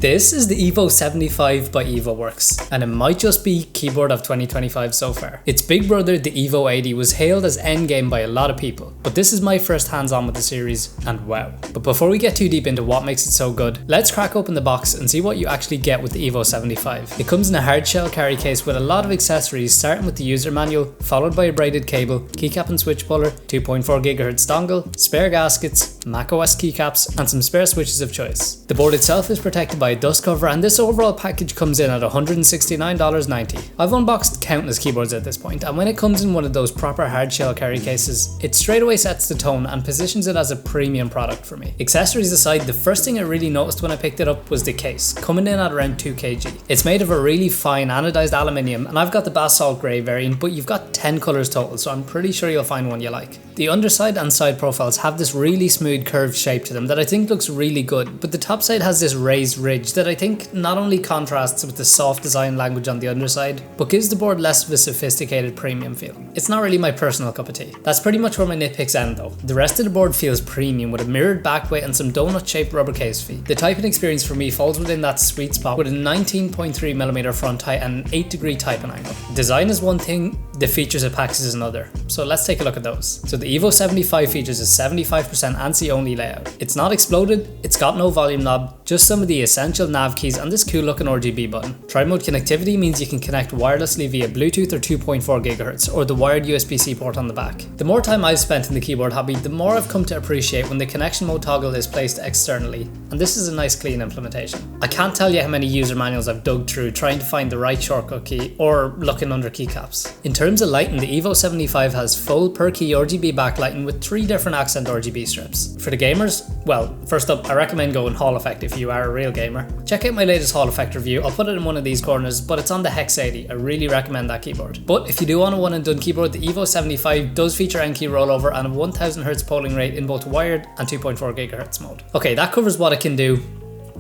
This is the Evo75 by EvoWorks, and it might just be keyboard of 2025 so far. Its big brother, the Evo80, was hailed as endgame by a lot of people, but this is my first hands-on with the series, and wow. But before we get too deep into what makes it so good, let's crack open the box and see what you actually get with the Evo75. It comes in a hardshell carry case with a lot of accessories, starting with the user manual, followed by a braided cable, keycap and switch puller, 2.4 GHz dongle, spare gaskets, macOS keycaps, and some spare switches of choice. The board itself is protected by a dust cover, and this overall package comes in at $169.90. I've unboxed countless keyboards at this point, and when it comes in one of those proper hardshell carry cases, it straight away sets the tone and positions it as a premium product for me. Accessories aside, the first thing I really noticed when I picked it up was the case, coming in at around 2 kg. It's made of a really fine anodized aluminium, and I've got the basalt grey variant, but you've got 10 colours total, so I'm pretty sure you'll find one you like. The underside and side profiles have this really smooth curved shape to them that I think looks really good, but the top side has this raised ridge that I think not only contrasts with the soft design language on the underside, but gives the board less of a sophisticated premium feel. It's not really my personal cup of tea. That's pretty much where my nitpicks end though. The rest of the board feels premium with a mirrored back weight and some donut shaped rubber case feet. The typing experience for me falls within that sweet spot with a 19.3mm front height and an 8-degree typing angle. Design is one thing, the features it packs is another. So let's take a look at those. So the Evo75 features a 75% ANSI only layout. It's not exploded, it's got no volume knob, just some of the essential nav keys and this cool looking RGB button. Tri-mode connectivity means you can connect wirelessly via Bluetooth or 2.4 GHz or the wired USB-C port on the back. The more time I've spent in the keyboard hobby, the more I've come to appreciate when the connection mode toggle is placed externally, and this is a nice clean implementation. I can't tell you how many user manuals I've dug through trying to find the right shortcut key or looking under keycaps. In terms of lighting, the Evo75 has full per key RGB backlighting with 3 different accent RGB strips. For the gamers, well, first up, I recommend going Hall Effect if you are a real gamer. Check out my latest Hall Effect review, I'll put it in one of these corners, but it's on the Hex 80, I really recommend that keyboard. But if you do want a one and done keyboard, the Evo75 does feature N-key rollover and a 1000Hz polling rate in both wired and 2.4 GHz mode. Okay, that covers what it can do.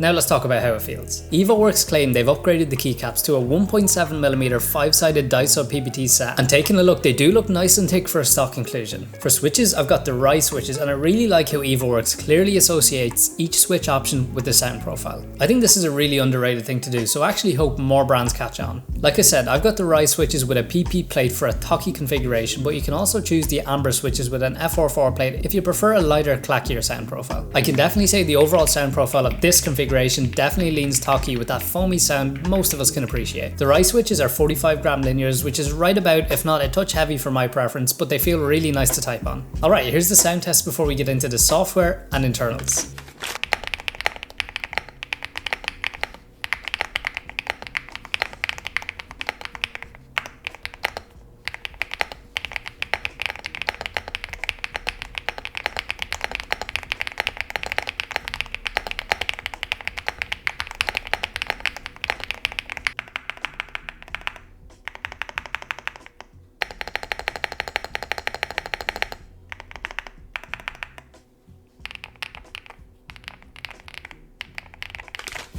Now let's talk about how it feels. EvoWorks claim they've upgraded the keycaps to a 1.7mm 5-sided Daiso PBT set, and taking a look, they do look nice and thick for a stock inclusion. For switches, I've got the Rai switches, and I really like how EvoWorks clearly associates each switch option with the sound profile. I think this is a really underrated thing to do, so I actually hope more brands catch on. Like I said, I've got the Rai switches with a PP plate for a Toki configuration, but you can also choose the Amber switches with an F44 plate if you prefer a lighter, clackier sound profile. I can definitely say the overall sound profile of this configuration definitely leans Toki with that foamy sound most of us can appreciate. The Rai switches are 45 gram linears, which is right about, if not a touch heavy for my preference, but they feel really nice to type on. Alright, here's the sound test before we get into the software and internals.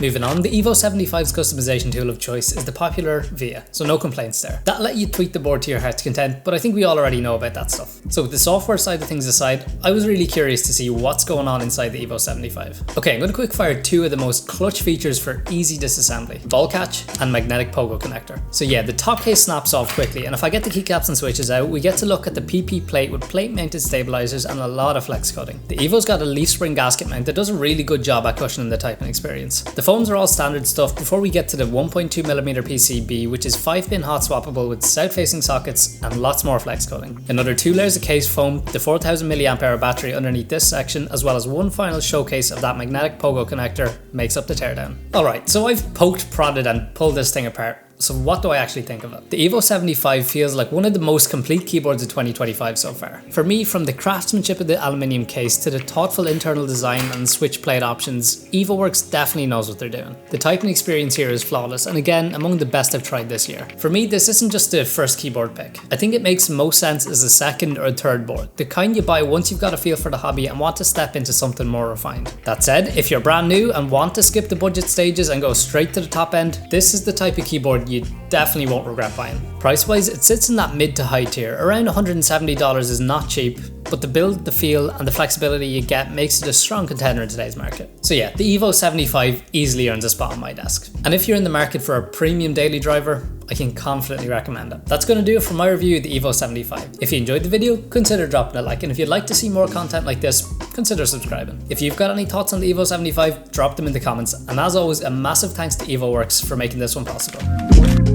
Moving on, the Evo75's customization tool of choice is the popular VIA, so no complaints there. That'll let you tweak the board to your heart's content, but I think we all already know about that stuff. So with the software side of things aside, I was really curious to see what's going on inside the Evo75. Okay, I'm going to quick fire 2 of the most clutch features for easy disassembly: ball catch and magnetic pogo connector. So yeah, the top case snaps off quickly, and if I get the keycaps and switches out, we get to look at the PP plate with plate mounted stabilizers and a lot of flex cutting. The Evo's got a leaf spring gasket mount that does a really good job at cushioning the typing experience. The foams are all standard stuff before we get to the 1.2mm PCB, which is 5-pin hot swappable with south facing sockets and lots more flex cutting. Another 2 layers of case foam, the 4000 mAh battery underneath this section, as well as one final showcase of that magnetic pogo connector makes up the teardown. Alright, so I've poked, prodded and pulled this thing apart. So what do I actually think of it? The Evo75 feels like one of the most complete keyboards of 2025 so far. For me, from the craftsmanship of the aluminium case to the thoughtful internal design and switch plate options, EvoWorks definitely knows what they're doing. The typing experience here is flawless, and again, among the best I've tried this year. For me, this isn't just the first keyboard pick. I think it makes most sense as a second or third board, the kind you buy once you've got a feel for the hobby and want to step into something more refined. That said, if you're brand new and want to skip the budget stages and go straight to the top end, this is the type of keyboard you definitely won't regret buying. Price wise, it sits in that mid to high tier. Around $170 is not cheap, but the build, the feel, and the flexibility you get makes it a strong contender in today's market. So yeah, the Evo75 easily earns a spot on my desk. And if you're in the market for a premium daily driver, I can confidently recommend it. That's going to do it for my review of the Evo75. If you enjoyed the video, consider dropping a like, and if you'd like to see more content like this, consider subscribing. If you've got any thoughts on the Evo75, drop them in the comments, and as always, a massive thanks to EvoWorks for making this one possible.